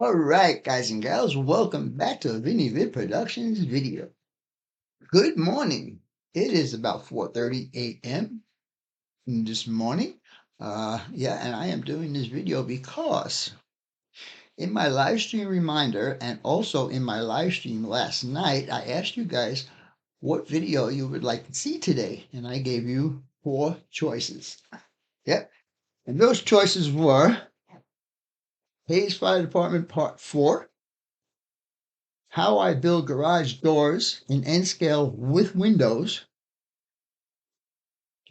All right, guys and gals, welcome back to Vinny Vid Productions video. Good morning. It is about 4:30 a.m. this morning. And I am doing this video because in my live stream reminder and also in my live stream last night, I asked you guys what video you would like to see today, and I gave you 4 choices. Yep, and those choices were HAYS Fire Department Part 4, how I build garage doors in N scale with windows,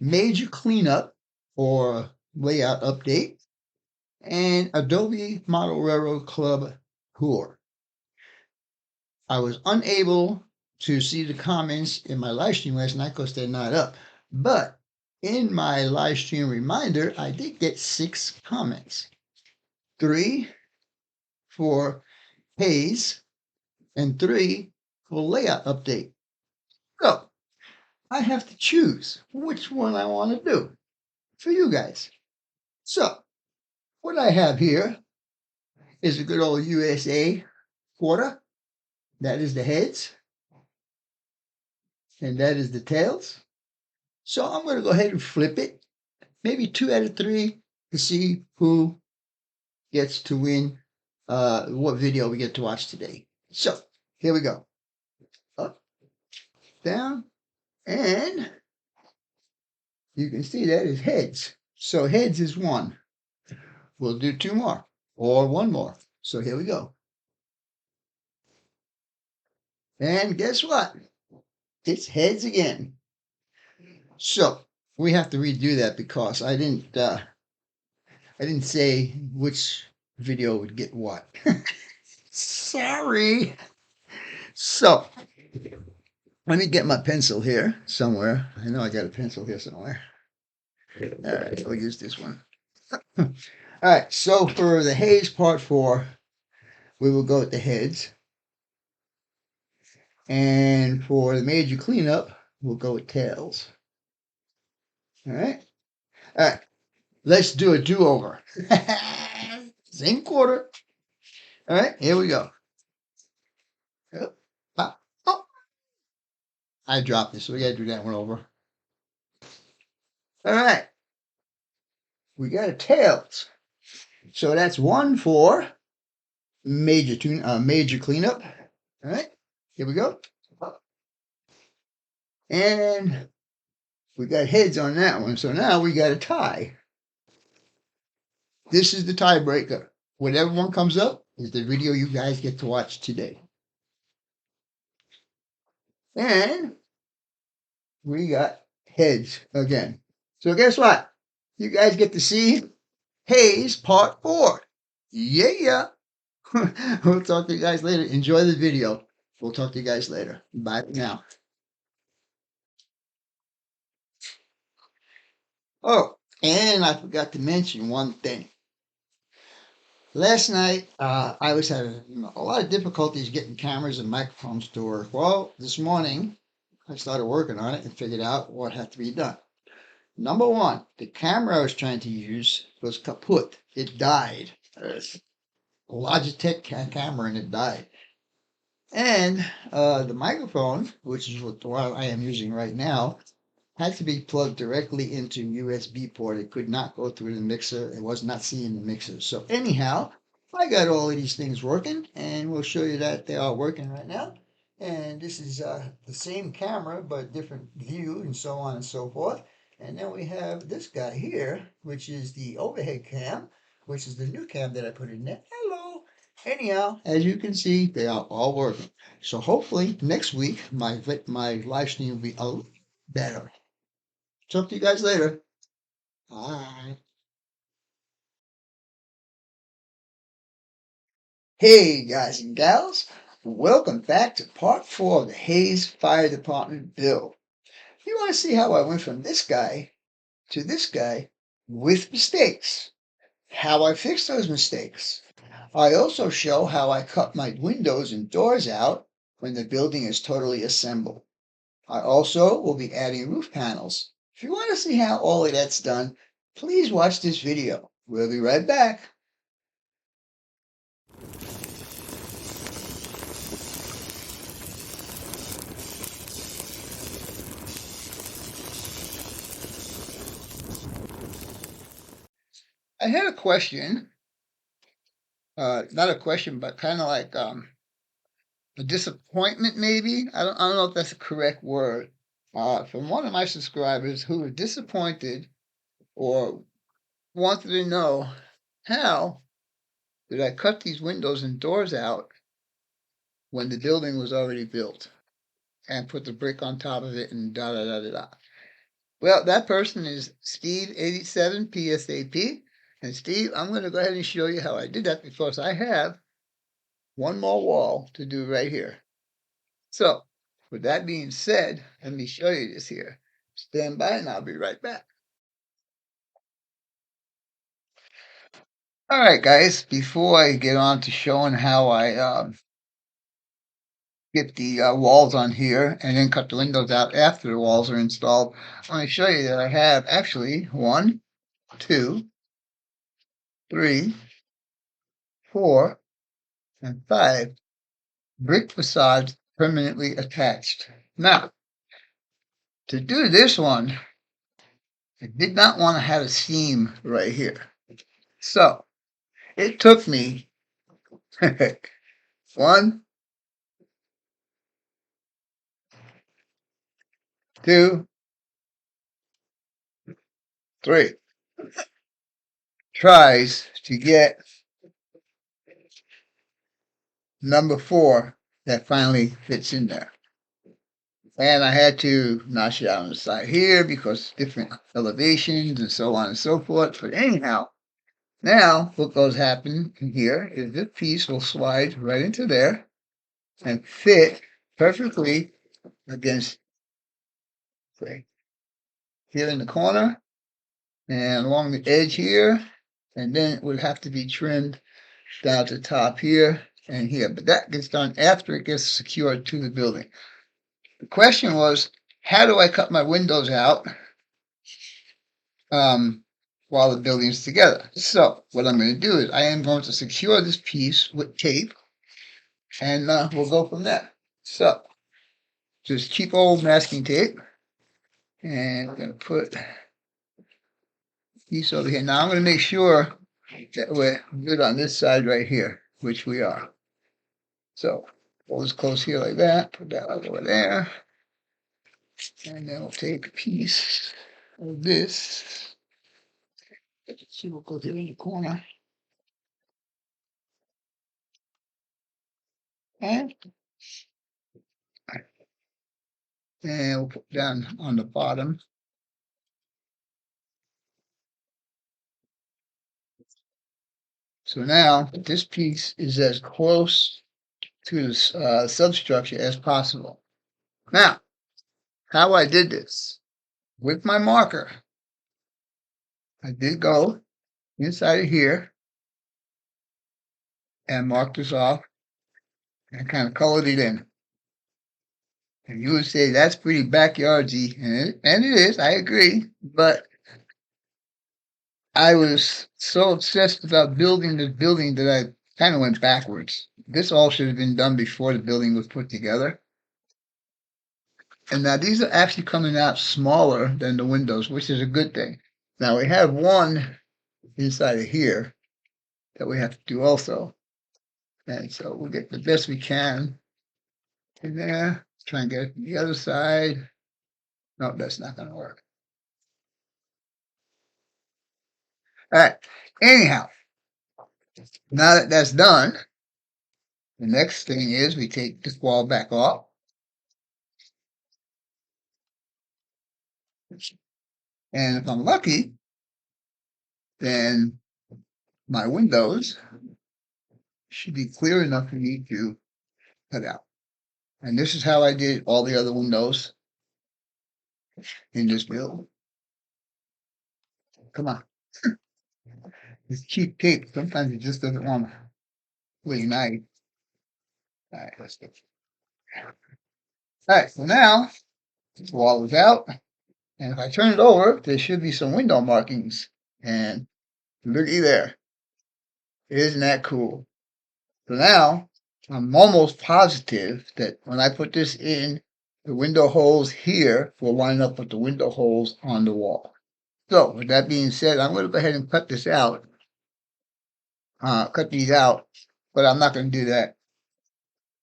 major cleanup or layout update, and Adobe Model Railroad Club tour. I was unable to see the comments in my live stream last night because they're not up, but in my live stream reminder, I did get 6 comments. 3 for HAYS and 3 for layout update. So I have to choose which one I want to do for you guys. So what I have here is a good old USA quarter. That is the heads, and that is the tails. So I'm going to go ahead and flip it, maybe 2 out of 3 to see who gets to win what video we get to watch today. So here we go. Up, down, and you can see that is heads. So heads is 1. We'll do 2 more or 1 more. So here we go. And guess what? It's heads again. So we have to redo that because I didn't say which video would get what. Sorry. So let me get my pencil here somewhere. I know I got a pencil here somewhere. All right, we'll use this one. All right, so for the HAYS part 4, we will go with the heads. And for the major cleanup, we'll go with tails. All right. All right. Let's do a do-over. Same quarter. All right, here we go. Oh, I dropped this, so we got to do that one over. All right. We got a tails. So that's 1 for major cleanup. All right, here we go. And we got heads on that one. So now we got a tie. This is the tiebreaker. Whatever one comes up is the video you guys get to watch today. And we got heads again. So guess what? You guys get to see HAYS Part 4. Yeah. We'll talk to you guys later. Enjoy the video. We'll talk to you guys later. Bye for now. Oh, and I forgot to mention one thing. Last night, I was having a lot of difficulties getting cameras and microphones to work. Well, this morning, I started working on it and figured out what had to be done. Number 1, the camera I was trying to use was kaput. It died. It's a Logitech camera and it died. And the microphone, which is what I am using right now, had to be plugged directly into USB port. It could not go through the mixer. It was not seeing the mixer. So anyhow, I got all of these things working, and we'll show you that they are working right now. And this is the same camera, but different view and so on and so forth. And then we have this guy here, which is the overhead cam, which is the new cam that I put in there. Hello. Anyhow, as you can see, they are all working. So hopefully next week, my live stream will be a little better. Talk to you guys later. Bye. Hey, guys and gals. Welcome back to part 4 of the HAYS Fire Department build. You want to see how I went from this guy to this guy with mistakes, how I fixed those mistakes. I also show how I cut my windows and doors out when the building is totally assembled. I also will be adding roof panels. If you want to see how all of that's done, please watch this video. We'll be right back. I had a question. Not a question, but kind of like a disappointment, maybe. I don't know if that's the correct word. From one of my subscribers who was disappointed or wanted to know how did I cut these windows and doors out when the building was already built and put the brick on top of it and da da da da da. Well, that person is Steve87 PSAP. And Steve, I'm going to go ahead and show you how I did that because I have one more wall to do right here. So, with that being said, let me show you this here. Stand by and I'll be right back. All right, guys, before I get on to showing how I get the walls on here and then cut the windows out after the walls are installed, I want to show you that I have actually 1, 2, 3, 4, and 5 brick facades permanently attached. Now, to do this one, I did not want to have a seam right here. So, it took me 1, 2, 3 tries to get number 4 that finally fits in there. And I had to notch it out on the side here because different elevations and so on and so forth. But anyhow, now what goes happen here is this piece will slide right into there and fit perfectly against, say, here in the corner and along the edge here. And then it would have to be trimmed down to the top here and here. But that gets done after it gets secured to the building. The question was, how do I cut my windows out while the building's together? So what I'm going to do is I am going to secure this piece with tape, and we'll go from there. So just cheap old masking tape, and I'm going to put piece over here. Now I'm going to make sure that we're good on this side right here, which we are. So hold this close here like that, put that over there. And then we'll take a piece of this. Let's see what goes here in the corner. And we'll put down on the bottom. So now this piece is as close to the substructure as possible. Now, how I did this with my marker, I did go inside of here and mark this off and kind of colored it in. And you would say that's pretty backyardsy, and it is, I agree, but I was so obsessed about building this building that I kind of went backwards. This all should have been done before the building was put together. And now these are actually coming out smaller than the windows, which is a good thing. Now we have one inside of here that we have to do also. And so we'll get the best we can in there. Try and get it to the other side. No, that's not going to work. All right. Anyhow, now that that's done, the next thing is we take this wall back off. And if I'm lucky, then my windows should be clear enough for me to cut out. And this is how I did all the other windows in this build. Come on. It's cheap tape. Sometimes it just doesn't want to reunite. All right, let's go. All right, so now this wall is out. And if I turn it over, there should be some window markings. And looky there. Isn't that cool? So now I'm almost positive that when I put this in, the window holes here will line up with the window holes on the wall. So with that being said, I'm going to go ahead and cut this out cut these out, but I'm not going to do that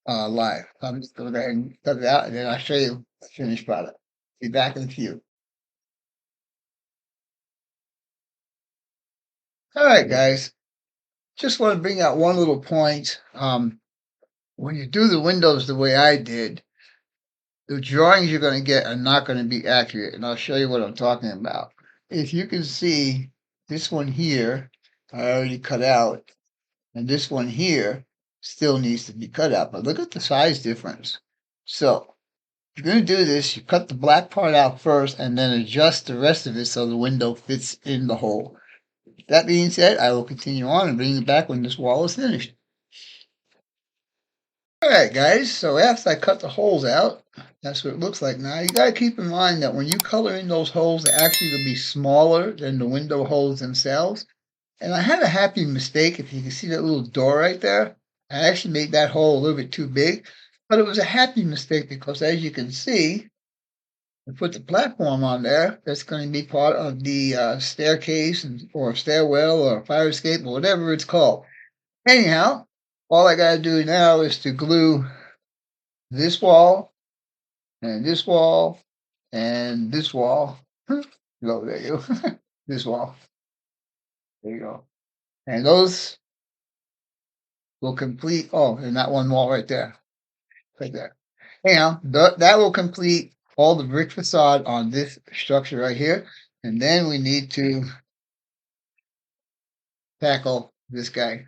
live. I'm just going to go ahead and cut it out, and then I'll show you the finished product. Be back in a few. All right, guys. Just want to bring out one little point. When you do the windows the way I did, the drawings you're going to get are not going to be accurate, and I'll show you what I'm talking about. If you can see this one here, I already cut out, and this one here still needs to be cut out, but look at the size difference. So if you're going to do this, you cut the black part out first and then adjust the rest of it so the window fits in the hole. That being said, I will continue on and bring you back when this wall is finished. All right, guys, so after I cut the holes out, that's what it looks like now. You got to keep in mind that when you color in those holes, they're actually going to be smaller than the window holes themselves. And I had a happy mistake. If you can see that little door right there, I actually made that hole a little bit too big. But it was a happy mistake because, as you can see, I put the platform on there. That's going to be part of the staircase or stairwell or fire escape or whatever it's called. Anyhow, all I got to do now is to glue this wall and this wall and this wall. Go, there you go. This wall. There you go. And those will complete, oh, and that one wall right there. Right there. Anyhow, that will complete all the brick facade on this structure right here. And then we need to tackle this guy.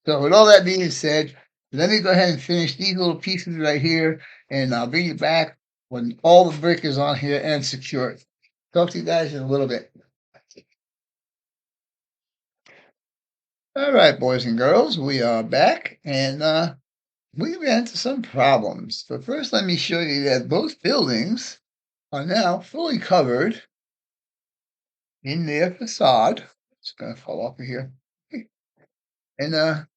So with all that being said, let me go ahead and finish these little pieces right here, and I'll bring you back when all the brick is on here and secured. Talk to you guys in a little bit. All right, boys and girls, we are back, and we ran into some problems. But first, let me show you that both buildings are now fully covered in their facade. It's going to fall off of here. And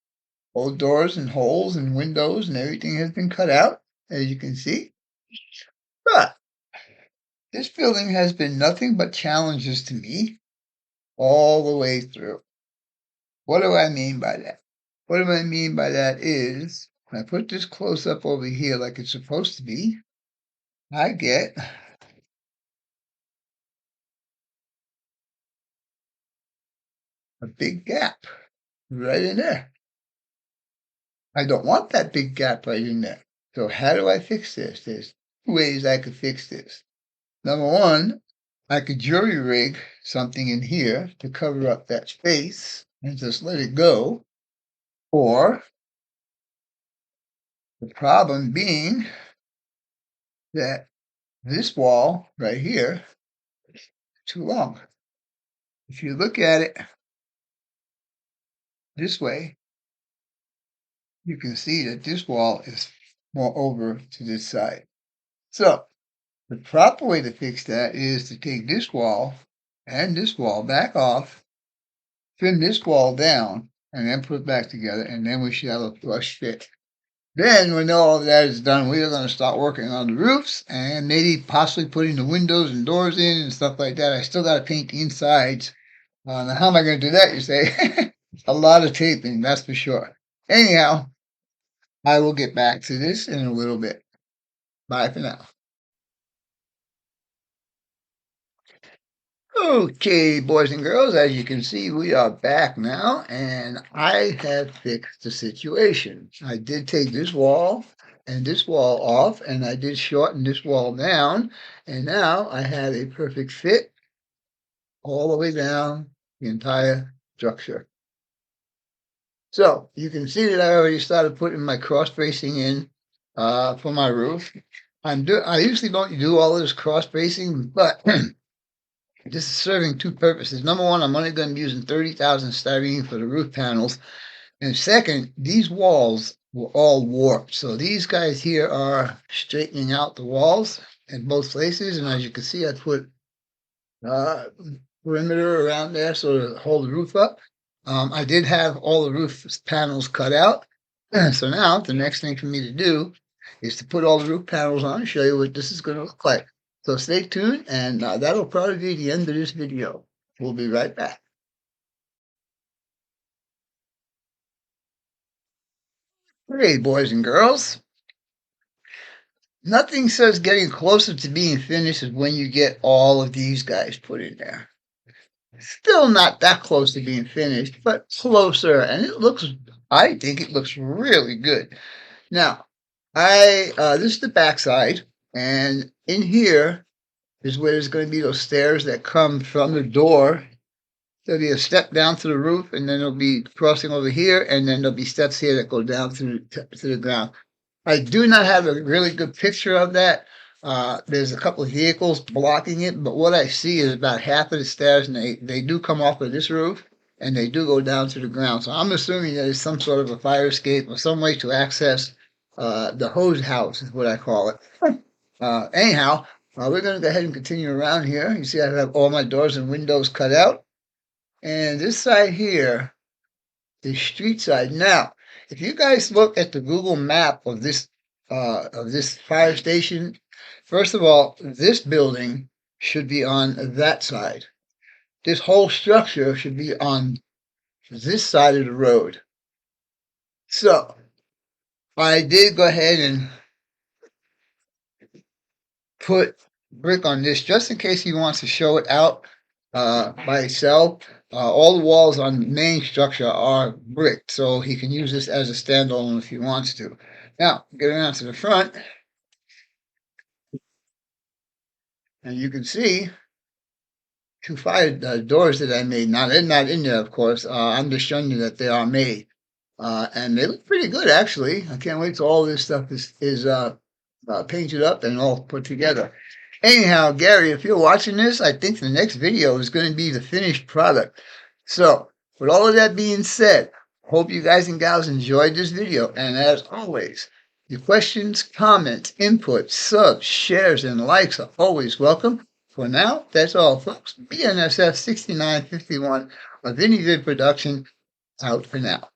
all doors and holes and windows and everything has been cut out, as you can see. But this building has been nothing but challenges to me all the way through. What do I mean by that? What do I mean by that is, when I put this close up over here like it's supposed to be, I get a big gap right in there. I don't want that big gap right in there. So how do I fix this? There's two ways I could fix this. Number one, I could jury rig something in here to cover up that space and just let it go. Or the problem being that this wall right here is too long. If you look at it this way, you can see that this wall is more over to this side. So the proper way to fix that is to take this wall and this wall back off, trim this wall down, and then put it back together, and then we should have a flush fit. Then, when all of that is done, we are going to start working on the roofs and maybe possibly putting the windows and doors in and stuff like that. I still got to paint the insides. Now, how am I going to do that, you say? A lot of taping, that's for sure. Anyhow, I will get back to this in a little bit. Bye for now. Okay, boys and girls, as you can see, we are back now, and I have fixed the situation. I did take this wall and this wall off, and I did shorten this wall down, and now I have a perfect fit all the way down the entire structure. So you can see that I already started putting my cross bracing in for my roof. I usually don't do all of this cross bracing, but this is serving two purposes. Number one, I'm only going to be using 30,000 styrene for the roof panels. And second, these walls were all warped. So these guys here are straightening out the walls in both places. And as you can see, I put perimeter around there so to hold the roof up. I did have all the roof panels cut out. So now the next thing for me to do is to put all the roof panels on and show you what this is going to look like. So stay tuned, and that'll probably be the end of this video. We'll be right back. Hey, boys and girls. Nothing says getting closer to being finished as when you get all of these guys put in there. Still not that close to being finished, but closer. And I think it looks really good. Now, this is the backside, and in here is where there's going to be those stairs that come from the door. There'll be a step down to the roof, and then there'll be crossing over here, and then there'll be steps here that go down to the ground. I do not have a really good picture of that. There's a couple of vehicles blocking it, but what I see is about half of the stairs, and they do come off of this roof, and they do go down to the ground. So I'm assuming that it's some sort of a fire escape or some way to access the hose house, is what I call it. Anyhow, we're going to go ahead and continue around here. You see I have all my doors and windows cut out. And this side here is street side. Now, if you guys look at the Google map of this fire station, first of all, this building should be on that side. This whole structure should be on this side of the road. So I did go ahead and put brick on this just in case he wants to show it out by itself. All the walls on the main structure are brick, so he can use this as a standalone if he wants to. Now, get around to the front, and you can see two fire doors that I made. Now, they're not in there, of course. I'm just showing you that they are made. And they look pretty good, actually. I can't wait till all this stuff is painted up and all put together. Anyhow, Gary, if you're watching this, I think the next video is going to be the finished product. So, with all of that being said, hope you guys and gals enjoyed this video. And as always, your questions, comments, inputs, subs, shares, and likes are always welcome. For now, that's all, folks. BNSF 6951 of Any Vid Production out for now.